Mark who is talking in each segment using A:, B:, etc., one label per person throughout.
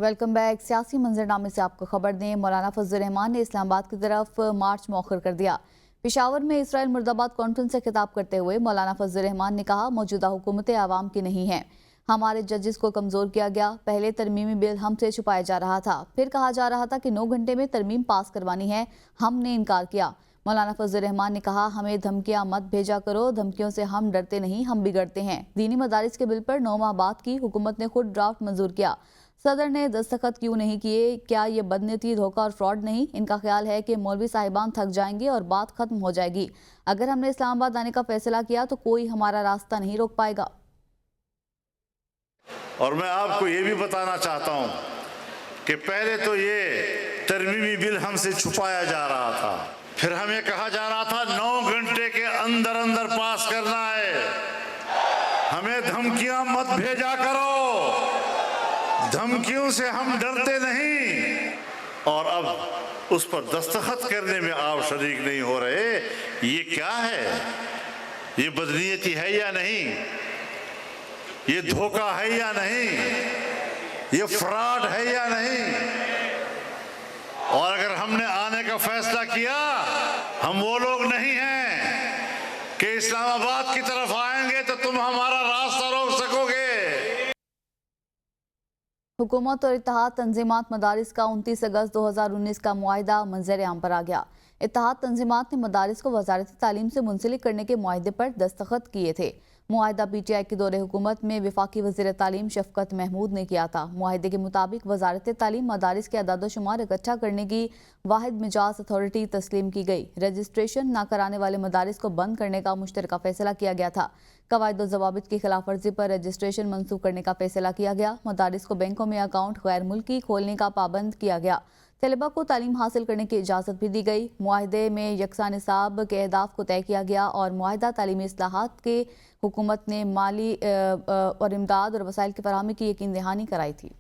A: Welcome back. सियासी मंजरनामे से आपको खबर दें, मौलाना फजल रहमान ने इस्लामाबाद की तरफ मार्च मौखर कर दिया। पेशावर में इसराइल मुर्दाबाद कॉन्फ्रेंस से खिताब करते हुए मौलाना फजल रहमान ने कहा, मौजूदा हुकूमतें आवाम की नहीं हैं, हमारे जजेस को कमज़ोर किया गया। पहले तरमीमी बिल हमसे छुपाया जा रहा था, फिर कहा जा रहा था कि 9 घंटे में तरमीम पास करवानी है, हमने इनकार किया। मौलाना फजल रहमान ने कहा, हमें धमकियां मत भेजा करो, धमकियों से हम डरते नहीं, हम बिगड़ते हैं। दीनी मदारिस के बिल पर 9 माह बाद की हुकूमत ने खुद ड्राफ्ट मंजूर किया, सदर ने दस्तखत क्यों नहीं किए? क्या ये बदनीति, धोखा और फ्रॉड नहीं? इनका ख्याल है कि मौलवी साहिबान थक जाएंगे और बात खत्म हो जाएगी। अगर हमने इस्लामाबाद आने का फैसला किया तो कोई हमारा रास्ता नहीं रोक पाएगा।
B: और मैं आपको ये भी बताना चाहता हूँ कि पहले तो ये तरमीमी बिल हमसे छुपाया जा रहा था, फिर हमें कहा जा रहा था 9 घंटे के अंदर अंदर पास करना है, हमें धमकियां मत भेजा करो, धमकियों से हम डरते नहीं। और अब उस पर दस्तखत करने में आप शरीक नहीं हो रहे। ये क्या है? ये बदनीयती है या नहीं? ये धोखा है या नहीं? ये फ्रॉड है या नहीं? और अगर हमने आने का फैसला किया, हम वो लोग नहीं हैं कि इस्लामाबाद की तरफ आएंगे तो तुम हमारा रास्ता रोक सकोगे।
A: हुकूमत और इत्तेहाद तंजीमात मदारिस का 29 अगस्त 2019 का मुआहिदा मंजर आम पर आ गया। इत्तेहाद तंजीमात ने मदारिस को वजारत तालीम से मुंसलिक करने के मुआहिदे पर दस्तखत किए थे। मुआहिदा PTI के दौरे हुकूमत में वफाकी वज़ीर तालीम शफकत महमूद ने किया था। मुआहिदे के मुताबिक वजारत तालीम मदारिस के अदाद शुमार इकट्ठा करने की वाहिद मिजाज अथॉरिटी तस्लीम की गई। रजिस्ट्रेशन न कराने वाले मदारिस को बंद करने का मुश्तरका फैसला किया गया था। कवायद ज़वाबित की खिलाफ वर्जी पर रजिस्ट्रेशन मंसूख करने का फैसला किया गया। मदारिस को बैंकों में अकाउंट गैर मुल्की खोलने का पाबंद किया गया। तलबा को तालीम हासिल करने की इजाज़त भी दी गई। मुआहिदे में यकसा निसाब के अहदाफ को तय किया गया और मुआहिदा तालीमी इस्लाहात के हुकूमत ने माली और इमदाद और वसाइल की फराहमी की यकीन दहानी कराई थी।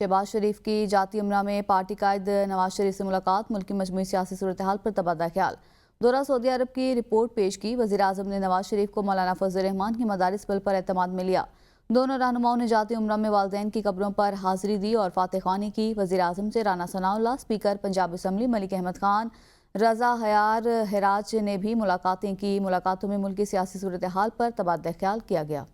A: शहबाज शरीफ की जाती उमरा में पार्टी कायद नवाज शरीफ से मुलाकात, मुल्क की मजमूई सियासी सूरत हाल पर तबादला ख्याल। दौरा सऊदी अरब की रिपोर्ट पेश की। वज़ीर आज़म ने नवाज शरीफ को मौलाना फजल रहमान की मदारिस बिल पर एतमाद में लिया। दोनों रहनुमाओं ने जाती उमरा में वालदैन की कब्रों पर हाजिरी दी और फातह ख्वानी की। वज़ीर आज़म से राना सनाउल्लाह, स्पीकर पंजाब असम्बली मलिक अहमद खान, रजा हयार हिराज ने भी मुलाकातें की। मुलाकातों में मुल्क की सियासी सूरत हाल पर तबादला ख्याल किया गया।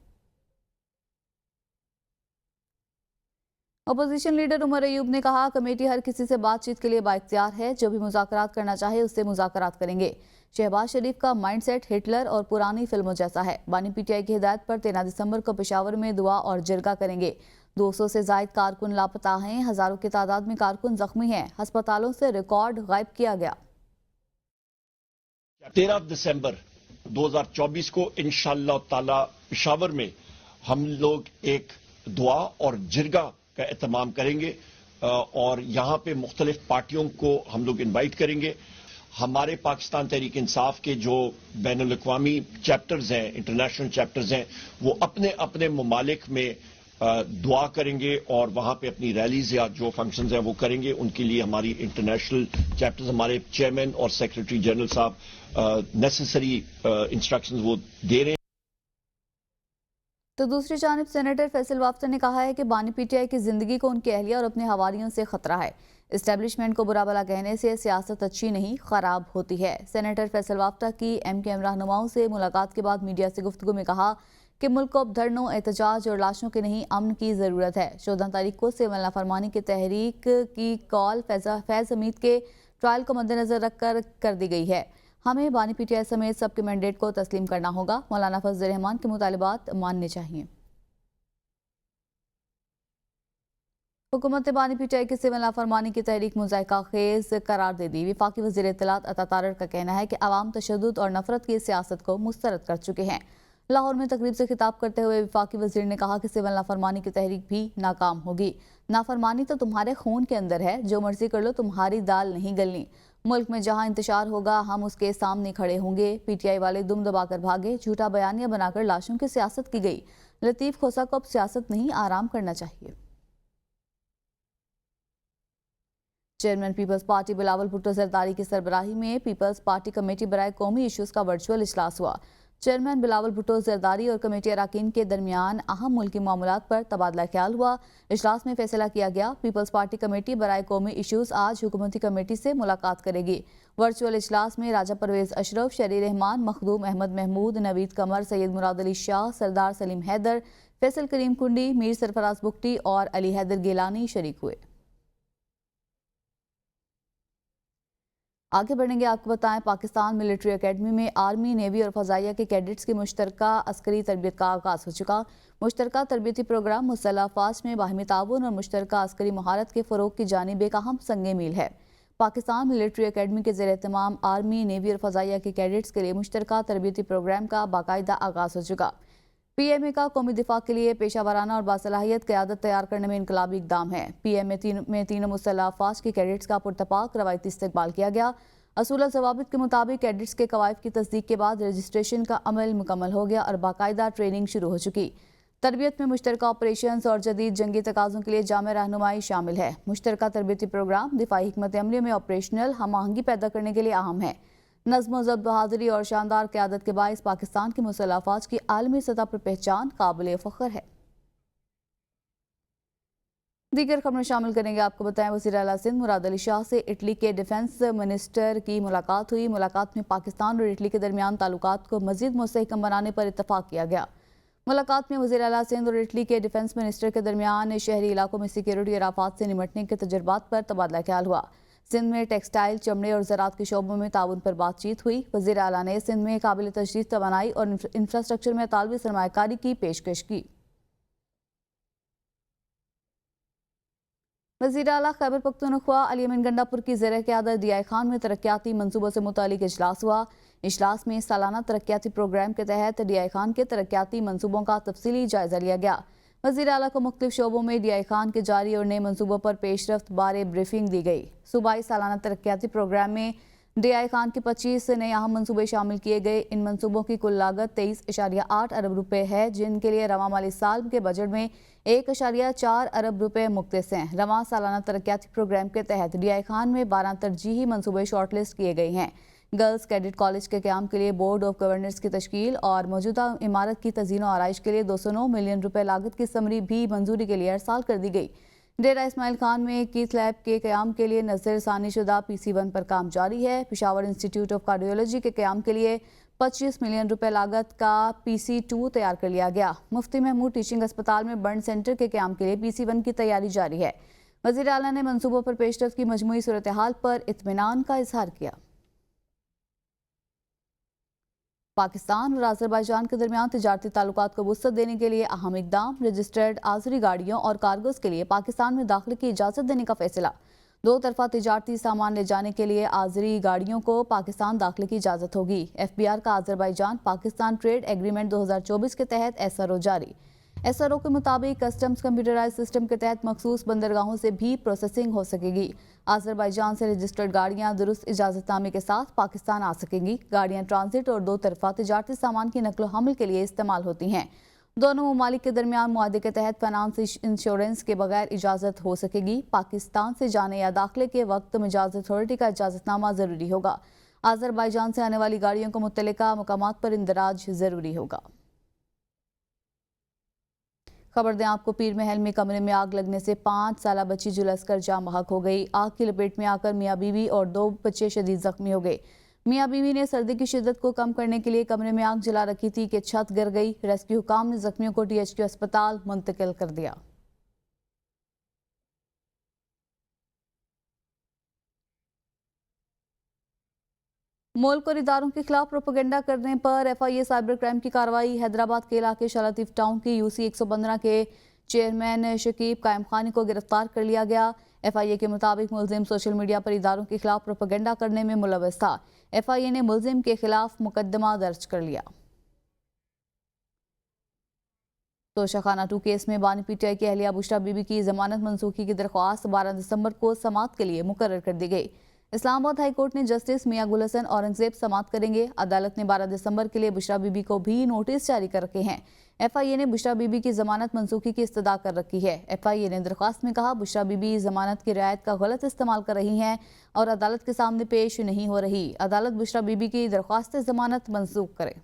A: अपोजिशन लीडर उमर अयूब ने कहा, कमेटी हर किसी से बातचीत के लिए बाइख्तियार है, जो भी मुज़ाकरात करना चाहे उससे मुज़ाकरात करेंगे। शहबाज शरीफ का माइंडसेट हिटलर और पुरानी फिल्मों जैसा है। बानी PTI की हिदायत पर 13 दिसंबर को पेशावर में दुआ और जिरगा करेंगे। 200 से जायद कारकुन लापता हैं, हजारों की तादाद में कारकुन जख्मी हैं। अस्पतालों से रिकॉर्ड गायब किया गया।
C: 13 दिसंबर 2024 को इंशाअल्लाह ताला पेशावर में हम लोग एक दुआ और जिरगा का एहतमाम करेंगे और यहाँ पे मुख्तलिफ पार्टियों को हम लोग इनवाइट करेंगे। हमारे पाकिस्तान तहरीक इंसाफ के जो बैनुल-अक़वामी चैप्टर्स हैं, इंटरनेशनल चैप्टर्स हैं, वो अपने अपने ममालिक में दुआ करेंगे और वहाँ पे अपनी रैलीज या जो फंक्शंस हैं वो करेंगे। उनके लिए हमारी इंटरनेशनल चैप्टर्स, हमारे चेयरमैन और सेक्रेटरी जनरल साहब नेसेसरी इंस्ट्रक्शंस वो दे रहे हैं।
A: तो दूसरी जानिब सेनेटर फैसल वाफ्ता ने कहा है कि बानी PTI की जिंदगी को उनकी अहलिया और अपने हवारियों से खतरा है। इस्टेब्लिशमेंट को बुरा भला कहने से सियासत अच्छी नहीं खराब होती है। सेनेटर फैसल वाफ्ता की MKM रहनुमाओं से मुलाकात के बाद मीडिया से गुफ्तगू में कहा कि मुल्क को अब धरनों, एहतजाज और लाशों के नहीं अमन की ज़रूरत है। 14 तारीख को सिविल नाफरमानी की तहरीक की कॉल फैज़ हमीद के ट्रायल को मद्देनजर रखकर कर दी गई है। हमें बानी PTI समेत सबके मैंडेट को तस्लीम करना होगा। मौलाना फजल रहमान के मुतालिबात मानने चाहिए। हुकूमत बानी PTI की सिविल नाफरमानी की तहरीक मुज़ायका खेज करार दे दी। वफाकी वज़ीर इत्तलात अता तारड़ का कहना है कि अवाम तशद्दुद और नफरत की सियासत को मुस्तरद कर चुके हैं। लाहौर में तकरीब से खिताब करते हुए वफाकी वज़ीर ने कहा कि सिविल नाफरमानी की तहरीक भी नाकाम होगी। नाफरमानी तो तुम्हारे खून के अंदर है, जो मर्जी कर लो, तुम्हारी दाल नहीं गलनी। मुल्क में जहां इंतशार होगा हम उसके सामने खड़े होंगे। PTI वाले दुम दबाकर भागे, झूठा बयानिया बनाकर लाशों की सियासत की गई। लतीफ खोसा को अब सियासत नहीं, आराम करना चाहिए। चेयरमैन पीपल्स पार्टी बिलावल भुट्टो जरदारी की सरबराही में पीपल्स पार्टी कमेटी बराए कौमी इश्यूज का वर्चुअल इजलास हुआ। चेयरमैन बिलावल भुट्टो जरदारी और कमेटी अरकान के दरमियान अहम मुल्की मामलात पर तबादला ख्याल हुआ। इजलास में फैसला किया गया। पीपल्स पार्टी कमेटी बराए कौमी इशूज आज हुकूमती कमेटी से मुलाकात करेगी। वर्चुअल इजलास में राजा परवेज अशरफ, शरी रहमान, मखदूम अहमद महमूद, नवीद कमर, सैयद मुराद अली शाह, सरदार सलीम हैदर, फैसल करीम कुंडी, मीर सरफराज बुख्ती और अली हैदर गिलानी शरीक हुए। आगे बढ़ेंगे, आपको बताएं पाकिस्तान मिलिट्री एकेडमी में आर्मी, नेवी और फजाइया के कैडेट्स की मुश्तरका अस्करी तरबियत का आगाज़ हो चुका। मुश्तरका तरबियती प्रोग्राम मुसल्लह अफवाज में बाहमी ताउन और मुश्तरका अस्करी महारत के फ़रोग की जानिब एक अहम संगे मील है। पाकिस्तान मिलिट्री एकेडमी के ज़ेर एहतमाम आर्मी, नेवी और फजाइया के कैडेट्स के लिए मुश्तरका तरबियती प्रोग्राम का बाकायदा आगाज़ हो चुका। PMA का कौमी दिफा के लिए पेशा वराना और बासलाहियत क़यादत तैयार करने में इनकलाबी इक़दाम है। PMA में तीनों मुसल्लह अफवाज के कैडेट्स का पुरतपाक रवायती इस्तकबाल किया गया। असूल ज़वाबित के मुताबिक कैडेट्स के कवायद की तस्दीक के बाद रजिस्ट्रेशन का अमल मुकम्मल हो गया और बाकायदा ट्रेनिंग शुरू हो चुकी। तरबियत में मुश्तरका ऑपरेशंस और जदीद जंगी तकाज़ों के लिए जामे रहनुमाई शामिल है। मुश्तरका तरबियती प्रोग्राम दिफाई हिकमत अमली में ऑपरेशनल हम आहंगी पैदा करने के लिए अहम है। नज़्म व ज़ब्त, बहादुरी और शानदार क़यादत के बाइस पाकिस्तान की मुसल्लह अफवाज की आलमी सतह पर पहचान काबिल फ़ख्र है। दीगर खबरें शामिल करेंगे, आपको बताएं वज़ीर आला सिंध मुराद अली शाह से इटली के डिफेंस मिनिस्टर की मुलाकात हुई। मुलाकात में पाकिस्तान और इटली के दरमियान ताल्लुकात को मज़ीद मुस्तहकम बनाने पर इत्तफाक किया गया। मुलाकात में वज़ीर आला सिंध और इटली के डिफेंस मिनिस्टर के दरमियान शहरी इलाकों में सिक्योरिटी और आफात से निमटने के तजुर्बात पर तबादला ख्याल हुआ। सिंध में टेक्सटाइल, चमड़े और ज़राअत के शोबों में ताउन पर बातचीत हुई। वज़ीर आला ने सिंध में काबिल तशरीफ तवानाई और इंफ्रास्ट्रक्चर में तालबी सरमायाकारी की पेशकश की। वज़ीर आला खैबर पख्तूनख्वा अली अमीन गंडापुर की ज़ेर क़यादत DI खान में तरक्याती मंसूबों से मुतालिक इजलास हुआ। इजलास में सालाना तरक्याती प्रोग्राम के तहत DI खान के तरक्याती मंसूबों का तफसीली जायजा लिया गया। वज़ीर आला को मुख्तलिफ शोबों में DI खान के जारी और नए मंसूबों पर पेशरफ्त बारे ब्रीफिंग दी गई। सूबाई सालाना तरक्याती प्रोग्राम में DI खान के 25 नए अहम मंसूबे शामिल किए गए। इन मंसूबों की कुल लागत 23.8 अरब रुपए है, जिनके लिए रवां माली साल के बजट में 1.4 अरब रुपए मुख्तस हैं। रवां सालाना तरक्याती प्रोग्राम के तहत DI खान में 12 तरजीही मंसूबे शॉर्टलिस्ट किए गए हैं। गर्ल्स कैडेट कॉलेज के क़याम के लिए बोर्ड ऑफ गवर्नर्स की तश्कील और मौजूदा इमारत की तज़ीन और आराइश के लिए 209 मिलियन रुपए लागत की समरी भी मंजूरी के लिए अरसाल कर दी गई। डेरा इस्माइल खान में कीथ लैब के क़याम के लिए नज़र सानी शुदा PC1 पर काम जारी है। पिशावर इंस्टीट्यूट ऑफ कार्डियोलॉजी के क़याम के लिए 25 मिलियन रुपए लागत का PC2 तैयार कर लिया गया। मुफ्ती महमूद टीचिंग अस्पताल में बर्न सेंटर के क़याम के लिए PC1 की तैयारी जारी है। वज़ीर आला ने मंसूबों पर पेशरफ्त की मजमूई सूरत हाल पर इत्मीनान का इजहार किया। पाकिस्तान और आज़रबाईजान के दरमियान तिजारती ताल्लुकात को वुसअत देने के लिए अहम इकदाम। रजिस्टर्ड आज़री गाड़ियों और कार्गोज के लिए पाकिस्तान में दाखिले की इजाज़त देने का फैसला। दो तरफा तिजारती सामान ले जाने के लिए आज़री गाड़ियों को पाकिस्तान दाखिले की इजाज़त होगी। FBR का आज़रबाईजान पाकिस्तान ट्रेड एग्रीमेंट 2024 के तहत SRO जारी। SRO के मुताबिक कस्टम्स कंप्यूटराइज सिस्टम के तहत मखसूस बंदरगाहों से भी प्रोसेसिंग हो सकेगी। आज़रबाईजान से रजिस्टर्ड गाड़ियाँ दुरुस्त इजाज़तनामे के साथ पाकिस्तान आ सकेंगी। गाड़ियाँ ट्रांजिट और दो तरफा तिजारती सामान की नकलो हमल के लिए इस्तेमाल होती हैं। दोनों ममालिक के दरमियान मुआहदे के तहत फाइनेंस इंश्योरेंस के बगैर इजाज़त हो सकेगी। पाकिस्तान से जाने या दाखिले के वक्त मिजाज अथॉरिटी का इजाज़तनामा ज़रूरी होगा। आज़रबाईजान से आने वाली गाड़ियों को मुतल्लिका मकामात पर इंदराज ज़रूरी होगा। खबर दें आपको, पीर महल में कमरे में आग लगने से 5 साला बच्ची झुलस कर जाम बहक हो गई। आग की लपेट में आकर मियाँ बीवी और 2 बच्चे शदीद जख्मी हो गए। मियाँ बीवी ने सर्दी की शिद्दत को कम करने के लिए कमरे में आग जला रखी थी कि छत गिर गई। रेस्क्यू हुकाम ने जख्मियों को THQ अस्पताल मुंतकिल कर दिया। मुल्क और इदारों के खिलाफ प्रोपेगेंडा करने पर FIA साइबर क्राइम की कार्रवाई। हैदराबाद के इलाके शालातीफ टाउन की UC 115 के चेयरमैन शकीब कायम खानी को गिरफ्तार कर लिया गया। FIA के मुताबिक मुलजिम सोशल मीडिया पर इदारों के खिलाफ प्रोपेगेंडा करने में मुलव्वस था। FIA ने मुलजिम के खिलाफ मुकदमा दर्ज कर लिया। तोशाखाना 2 केस में बानी PTI की अहलिया बुशरा बीबी की जमानत मनसूखी की दरख्वास्त 12 दिसंबर को समाअत के लिए मुकर्रर कर दी गई। इस्लामाबाद हाई कोर्ट ने जस्टिस मियां गुल हसन औरंगजेब समाअत करेंगे। अदालत ने 12 दिसंबर के लिए बुशरा बीबी को भी नोटिस जारी कर रखे हैं। FIA ने बुशरा बीबी की जमानत मनसूखी की इस्तदा कर रखी है। FIA ने दरख्वास्त में कहा, बुशरा बीबी जमानत की रियायत का गलत इस्तेमाल कर रही हैं और अदालत के सामने पेश नहीं हो रही। अदालत बुशरा बीबी की दरख्वास्त जमानत मंसूख करे।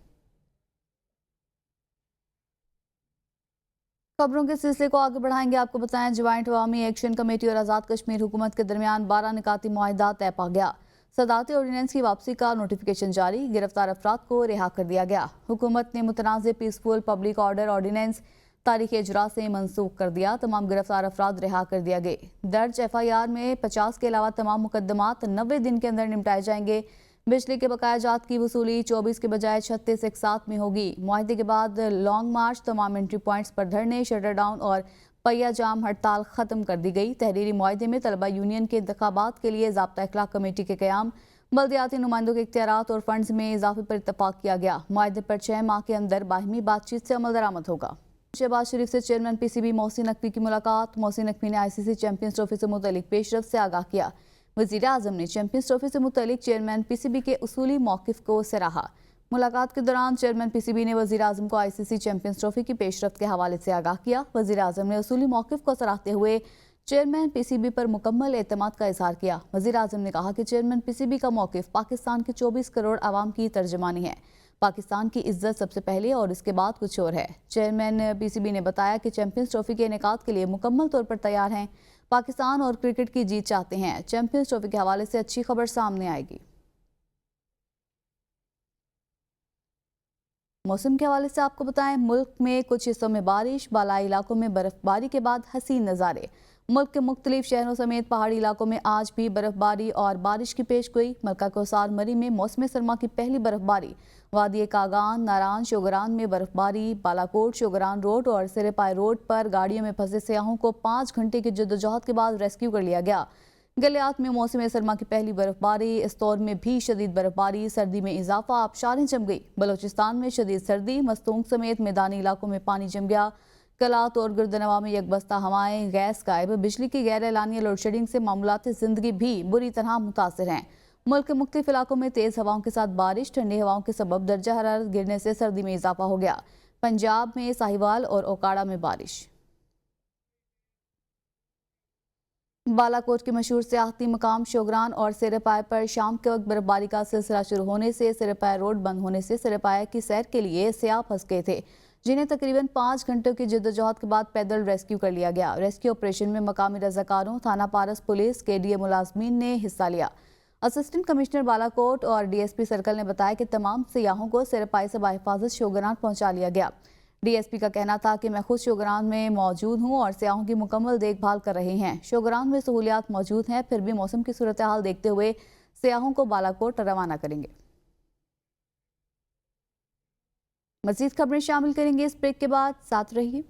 A: खबरों के सिलसिले को आगे बढ़ाएंगे। आपको बताएं, ज्वाइंट अवामी एक्शन कमेटी और आज़ाद कश्मीर हुकूमत के दरमियान 12 निकाती मुआहिदा तय पा गया। सदाती ऑर्डिनेंस की वापसी का नोटिफिकेशन जारी, गिरफ्तार अफराद को रिहा कर दिया गया। हुकूमत ने मुतनाज़ पीसफुल पब्लिक ऑर्डर ऑर्डिनेंस तारीख इजरा से मनसूख कर दिया। तमाम गिरफ्तार अफराद रिहा कर दिया गए। दर्ज FIR में 50 के अलावा तमाम मुकदमात 90 दिन के अंदर निपटाए जाएंगे। बिजली के बकाया जात की वसूली 24 के बजाय 36 एक साथ में होगी। मुआहदे के बाद लॉन्ग मार्च, तमाम एंट्री पॉइंट्स पर धरने, शटर डाउन और पहिया जाम हड़ताल खत्म कर दी गई। तहरीरी मुआहदे में तलबा यूनियन के इंतखाबात के लिए ज़ाब्ता इखलाक कमेटी के क़याम, बल्दियाती नुमाइंदों के इख्तियारात और फंड्स में इजाफे पर इत्तफाक किया गया। मुआहदे पर 6 माह के अंदर बाहिमी बातचीत से अमल दरामद होगा। शहबाज शरीफ से चेयरमैन PCB मोहसिन नकवी की मुलाकात। मोहसिन नकवी ने ICC चैंपियंस ट्रॉफी से मुतल्लिक पेशरफ से आगाह किया। वज़ीर आज़म ने चैंपियंस ट्रॉफी से मुतल्लिक चेयरमैन PCB के उसूली मौक़िफ़ को सराहा। मुलाकात के दौरान चेयरमैन PCB ने वज़ीर आज़म को ICC चैंपियंस ट्रॉफी की पेशरफ के हवाले से आगाह किया। वज़ीर आज़म ने उसूली मौक़िफ़ को सराहते हुए चेयरमैन PCB पर मुकम्मल एतमाद का इज़हार किया। वज़ीर आज़म ने कहा कि चेयरमैन PCB का मौक़िफ़ पाकिस्तान के 24 करोड़ आवाम की तर्जमानी है। पाकिस्तान की इज्जत सबसे पहले और इसके बाद कुछ और है। चेयरमैन PCB ने बताया कि चैंपियंस ट्रॉफी के इनेकाद के लिए मुकम्मल तौर पर तैयार हैं। पाकिस्तान और क्रिकेट की जीत चाहते हैं। चैंपियंस ट्रॉफी के हवाले से अच्छी खबर सामने आएगी। मौसम के हवाले से आपको बताएं, मुल्क में कुछ हिस्सों में बारिश, बालाई इलाकों में बर्फबारी के बाद हसीन नज़ारे। मुल्क के मुख्तलिफ शहरों समेत पहाड़ी इलाकों में आज भी बर्फबारी और बारिश की पेशगोई। मलका कोसार मरी में मौसम सरमा की पहली बर्फबारी। वादी कागान, नारान, शोगरान में बर्फबारी। बालाकोट, शोगरान रोड और सिरेपाई रोड पर गाड़ियों में फंसे सियाहों को 5 घंटे की जद्दोजहद के बाद रेस्क्यू कर लिया गया। गलियात में मौसम सरमा की पहली बर्फबारी। इस्तौर में भी शदीद बर्फबारी, सर्दी में इजाफा, आबशारें जम गई। बलोचिस्तान में शदीद सर्दी, मस्तूंग समेत मैदानी इलाकों में पानी जम गया। कलात और गुर्दनवा में यकबस्ता हवाएं, गैस गायब। बिजली की गैर एलानिया लोड शेडिंग से मामूलाती जिंदगी भी बुरी तरह मुतासिर हैं। मुल्क के मुख्तलिफ इलाकों में तेज हवाओं के साथ बारिश, ठंडी हवाओं के सबब दर्जा हरारत गिरने से सर्दी में इजाफा हो गया। पंजाब में साहिवाल और ओकाड़ा में बारिश। बालाकोट के मशहूर सियाहती मकाम शोगरान और सिरेपाय पर शाम के वक्त बर्फबारी का सिलसिला शुरू होने से सिरेपाय रोड बंद होने से सिरेपाय की सैर के लिए सियाह फंस गए थे, जिन्हें तकरीबन 5 घंटों की जद्दोजहद के बाद पैदल रेस्क्यू कर लिया गया। रेस्क्यू ऑपरेशन में मकामी रजाकारों, थाना पारस पुलिस, KDA मुलाजमीन ने हिस्सा लिया। असिस्टेंट कमिश्नर बालाकोट और DSP सर्कल ने बताया कि तमाम सियाहों को सिरेपाई से बाहिफाजत शोगरान पहुंचा लिया गया। DSP का कहना था कि मैं खुद शोगरान में मौजूद हूं और सियाहों की मुकम्मल देखभाल कर रहे हैं। शोगरान में सहूलियात मौजूद हैं, फिर भी मौसम की सूरत हाल देखते हुए सियाहों को बालाकोट रवाना करेंगे। मज़ीद खबरें शामिल करेंगे इस ब्रेक के बाद, साथ रहिए।